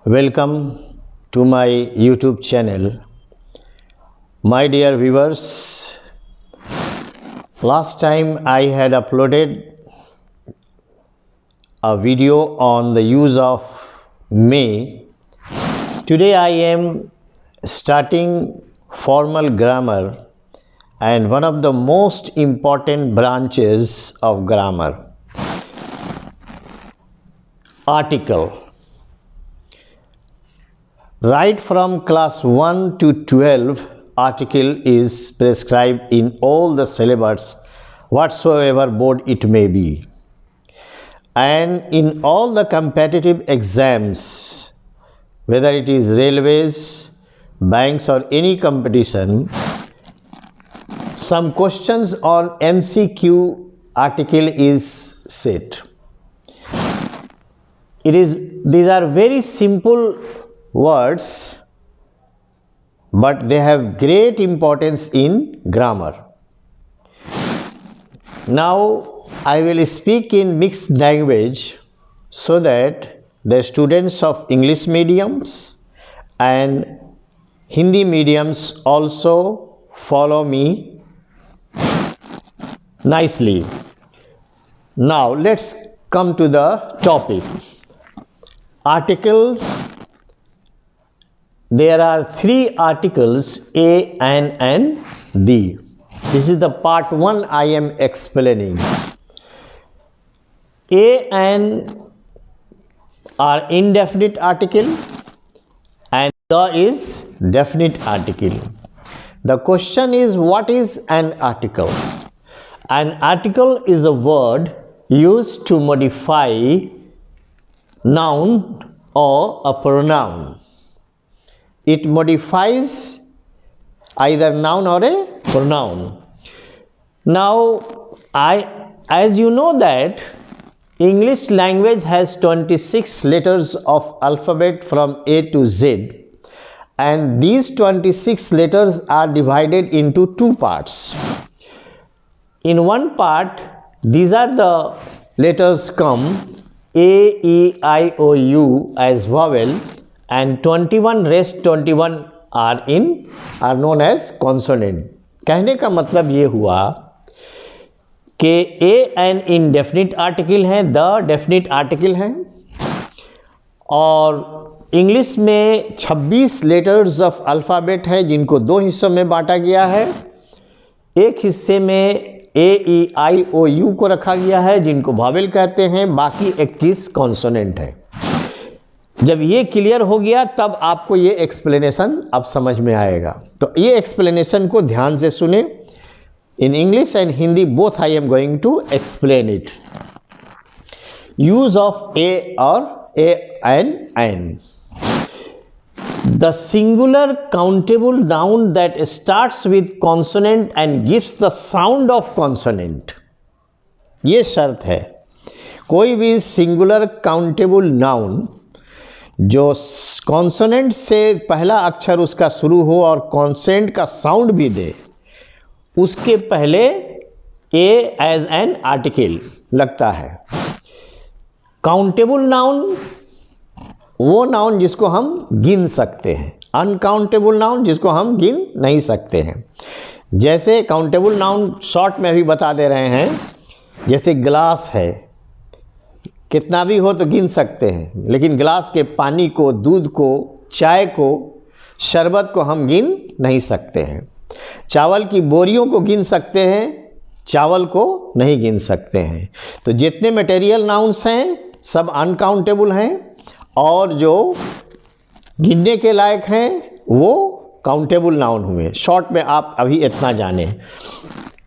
Welcome to my YouTube channel. My dear viewers, last time I had uploaded a video on the use of may. Today I am starting formal grammar and one of the most important branches of grammar, article. Right from class 1 to 12, article is prescribed in all the syllabus, whatsoever board it may be. And in all the competitive exams, whether it is railways, banks or any competition, some questions on MCQ article is set. These are very simple words, but they have great importance in grammar. Now I will speak in mixed language so that the students of English mediums and Hindi mediums also follow me nicely. Now let's come to the topic. Articles. There are three articles, A, N and the. This is the part 1 I am explaining. A and are indefinite article and the is definite article. The question is, what is an article? An article is a word used to modify noun or a pronoun. It modifies either noun or a pronoun. Now, as you know that English language has 26 letters of alphabet from A to Z, and these 26 letters are divided into two parts. In one part, these are the letters come A, E, I, O, U as vowel, and 21 are known as consonant. कहने का मतलब ये हुआ कि A N indefinite article है, the definite article है, और English में 26 लेटर्स ऑफ अल्फ़ाबेट है जिनको दो हिस्सों में बांटा गया है. एक हिस्से में ए, ई, आई, ओ, यू को रखा गया है जिनको वॉवेल कहते हैं, बाकी 21 कॉन्सोनेंट है. जब ये क्लियर हो गया तब आपको ये एक्सप्लेनेशन अब समझ में आएगा. तो ये एक्सप्लेनेशन को ध्यान से सुने. In English and Hindi both I am going to explain it. Use of a और a and an. The singular countable noun that starts with consonant and gives the sound of consonant. ये शर्त है. कोई भी सिंगुलर काउंटेबल नाउन जो consonant से पहला अक्षर उसका शुरू हो और कॉन्सोनेंट का साउंड भी दे, उसके पहले ए एज एन आर्टिकल लगता है. काउंटेबल नाउन वो नाउन जिसको हम गिन सकते हैं, अनकाउंटेबल नाउन जिसको हम गिन नहीं सकते हैं. जैसे काउंटेबल नाउन शॉर्ट में भी बता दे रहे हैं, जैसे ग्लास है, कितना भी हो तो गिन सकते हैं, लेकिन ग्लास के पानी को, दूध को, चाय को, शरबत को हम गिन नहीं सकते हैं. चावल की बोरियों को गिन सकते हैं, चावल को नहीं गिन सकते हैं. तो जितने मटेरियल नाउन्स हैं सब अनकाउंटेबल हैं और जो गिनने के लायक हैं वो काउंटेबल नाउन हुए. शॉर्ट में आप अभी इतना जाने,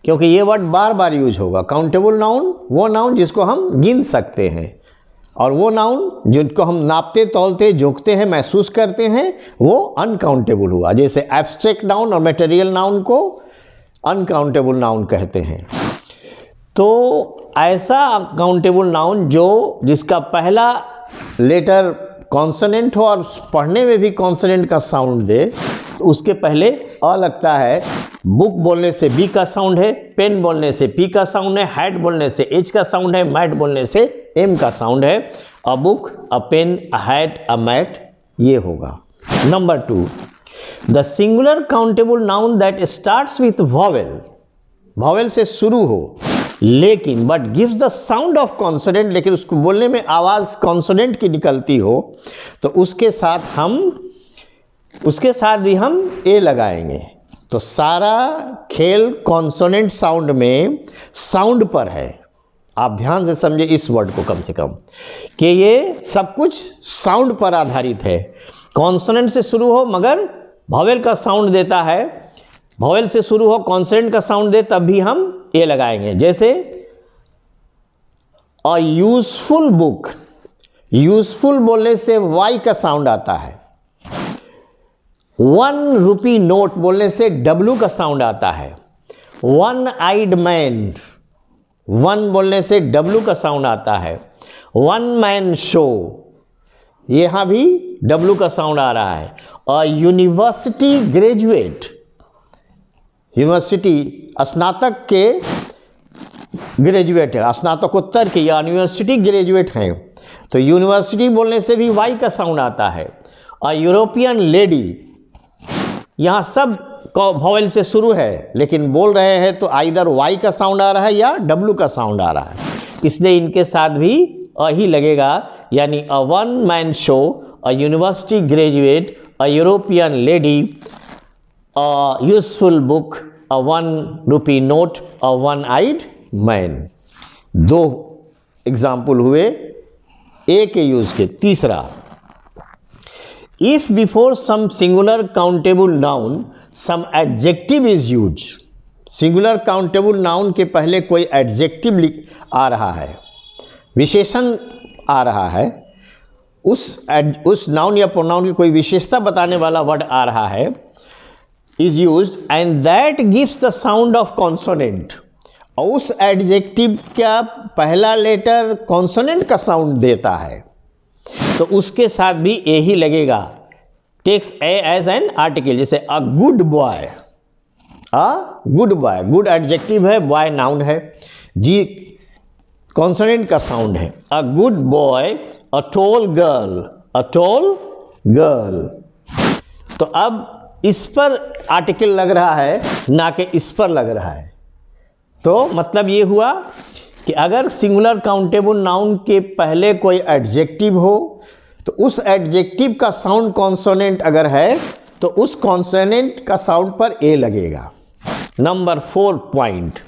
क्योंकि ये वर्ड बार बार यूज होगा. काउंटेबल नाउन वो नाउन जिसको हम गिन सकते हैं, और वो नाउन जिनको हम नापते, तौलते, जोखते हैं, महसूस करते हैं, वो अनकाउंटेबल हुआ. जैसे एब्स्ट्रैक्ट नाउन और मटेरियल नाउन को अनकाउंटेबल नाउन कहते हैं. तो ऐसा काउंटेबल नाउन जिसका पहला लेटर कॉन्सोनेंट हो और पढ़ने में भी कॉन्सोनेंट का साउंड दे, तो उसके पहले अ लगता है. बुक बोलने से बी का साउंड है, पेन बोलने से पी का साउंड है, हैट बोलने से एच का साउंड है, मैट बोलने से एम का साउंड है. A book, a pen, a hat, a mat, ये होगा। Number 2, the singular countable noun that starts with vowel, vowel से शुरू हो लेकिन but gives the sound of consonant, लेकिन उसको बोलने में आवाज़ कॉन्सोनेंट की निकलती हो, तो उसके साथ भी हम ए लगाएंगे। तो सारा खेल कॉन्सोनेंट साउंड में साउंड पर है। आप ध्यान से समझे इस वर्ड को कम से कम, कि ये सब कुछ साउंड पर आधारित है। कॉन्सोनेंट से शुरू हो मगर वॉवेल का साउंड देता है, वॉवेल से शुरू हो कॉन्सोनेंट का साउंड दे, तब भी हम ए लगाएंगे। जैसे अ यूजफुल बुक, यूजफुल बोलने से वाई का साउंड आता है। 1 रुपी नोट बोलने से डब्लू का साउंड आता है। 1 आइड मैन, 1 बोलने से डब्लू का साउंड आता है। 1 मैन शो, यहां भी डब्लू का साउंड आ रहा है। अ यूनिवर्सिटी ग्रेजुएट, यूनिवर्सिटी स्नातक के ग्रेजुएट है, स्नातकोत्तर के या यूनिवर्सिटी ग्रेजुएट हैं, तो यूनिवर्सिटी बोलने से भी वाई का साउंड आता है। अ यूरोपियन लेडी, यहाँ सब वॉवेल से शुरू है लेकिन बोल रहे हैं तो आइदर वाई का साउंड आ रहा है या डब्लू का साउंड आ रहा है, इसलिए इनके साथ भी अ ही लगेगा। यानी a 1 man show, a university graduate, a European lady, a useful book, a 1 rupee note, a 1 eyed man. 2 example हुए ए के यूज के। तीसरा, if before some singular countable noun some adjective is use, singular countable noun के पहले कोई adjective आ रहा है, विशेषण आ रहा है, उस नाउन या प्रोनाउन की कोई विशेषता बताने वाला वर्ड आ रहा है, is used and that gives the sound of consonant, और उस एडजेक्टिव का पहला लेटर कॉन्सोनेंट का साउंड देता है, तो उसके साथ भी ए ही लगेगा। Takes a as an article, जैसे a good boy, a good boy, good adjective है, बॉय नाउन है, जी कॉन्सोनेंट का साउंड है। A good boy, a tall girl, a tall girl. तो अब इस पर आर्टिकल लग रहा है ना कि इस पर लग रहा है, तो मतलब ये हुआ कि अगर सिंगुलर काउंटेबल नाउन के पहले कोई एडजेक्टिव हो तो उस एडजेक्टिव का साउंड कॉन्सोनेंट अगर है तो उस कॉन्सोनेंट का साउंड पर ए लगेगा। Number 4 point,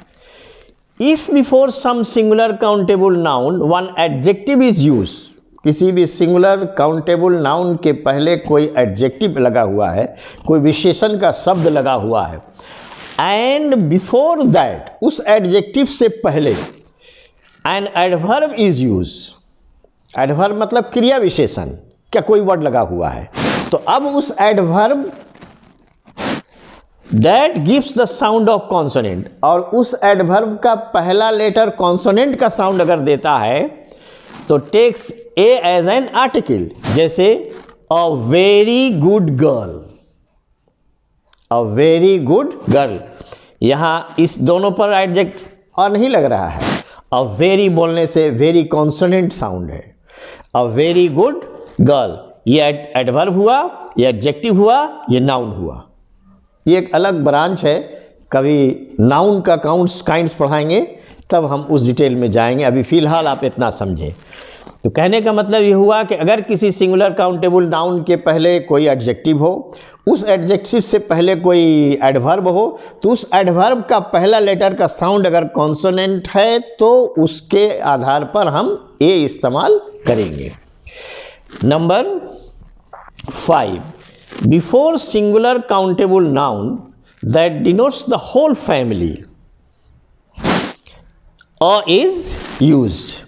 if before some singular countable noun 1 adjective is use, किसी भी सिंगुलर काउंटेबल नाउन के पहले कोई एडजेक्टिव लगा हुआ है, कोई विशेषण का शब्द लगा हुआ है, एंड बिफोर दैट, उस एडजेक्टिव से पहले an adverb is use, adverb मतलब क्रिया विशेषण, क्या कोई वर्ड लगा हुआ है, तो अब उस adverb that gives the sound of consonant, और उस एडवर्ब का पहला लेटर कॉन्सोनेंट का साउंड अगर देता है तो takes a as an article, जैसे a very good girl, a very good girl, यहां इस दोनों पर एडजेक्ट और नहीं लग रहा है। अ वेरी बोलने से वेरी कॉन्सोनेंट साउंड है। अ वेरी गुड गर्ल, ये एडवर्ब हुआ, ये एडजेक्टिव हुआ, ये नाउन हुआ। ये एक अलग ब्रांच है, कभी नाउन का काइंड्स पढ़ाएंगे तब हम उस डिटेल में जाएंगे, अभी फ़िलहाल आप इतना समझें। तो कहने का मतलब ये हुआ कि अगर किसी सिंगुलर काउंटेबल नाउन के पहले कोई एडजेक्टिव हो, उस एडजेक्टिव से पहले कोई एडवर्ब हो, तो उस एडवर्ब का पहला लेटर का साउंड अगर कॉन्सोनेंट है तो उसके आधार पर हम ए इस्तेमाल करेंगे। Number 5, before singular countable noun that denotes the whole family, a is used,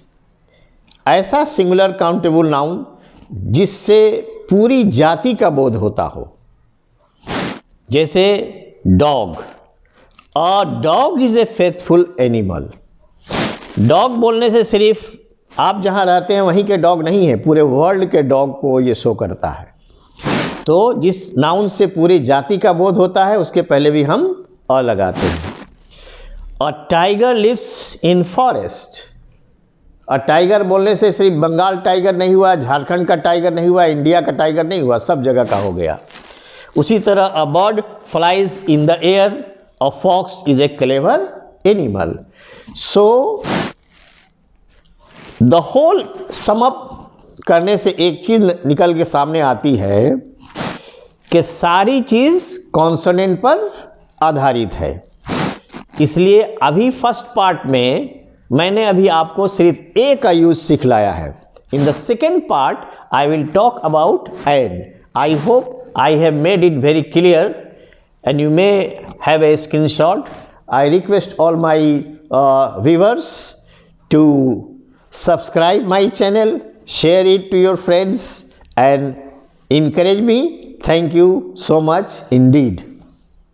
ऐसा सिंगुलर काउंटेबल नाउन जिससे पूरी जाति का बोध होता हो, जैसे dog, a dog is a faithful animal. Dog बोलने से सिर्फ आप जहां रहते हैं वहीं के डॉग नहीं है, पूरे वर्ल्ड के डॉग को ये शो करता है। तो जिस नाउन से पूरी जाति का बोध होता है उसके पहले भी हम अ लगाते हैं। A tiger lives in forest, और टाइगर बोलने से सिर्फ बंगाल टाइगर नहीं हुआ, झारखंड का टाइगर नहीं हुआ, इंडिया का टाइगर नहीं हुआ, सब जगह का हो गया। उसी तरह a bird flies in the air, a fox is a clever animal. So the whole sum up करने से एक चीज निकल के सामने आती है कि सारी चीज कॉन्सोनेंट पर आधारित है। इसलिए अभी फर्स्ट पार्ट में मैंने अभी आपको सिर्फ ए का यूज सिखलाया है। In the second part I will talk about and. I hope I have made it very clear and you may have a screenshot. I request all my viewers to subscribe my channel, share it to your friends and encourage me. Thank you so much indeed.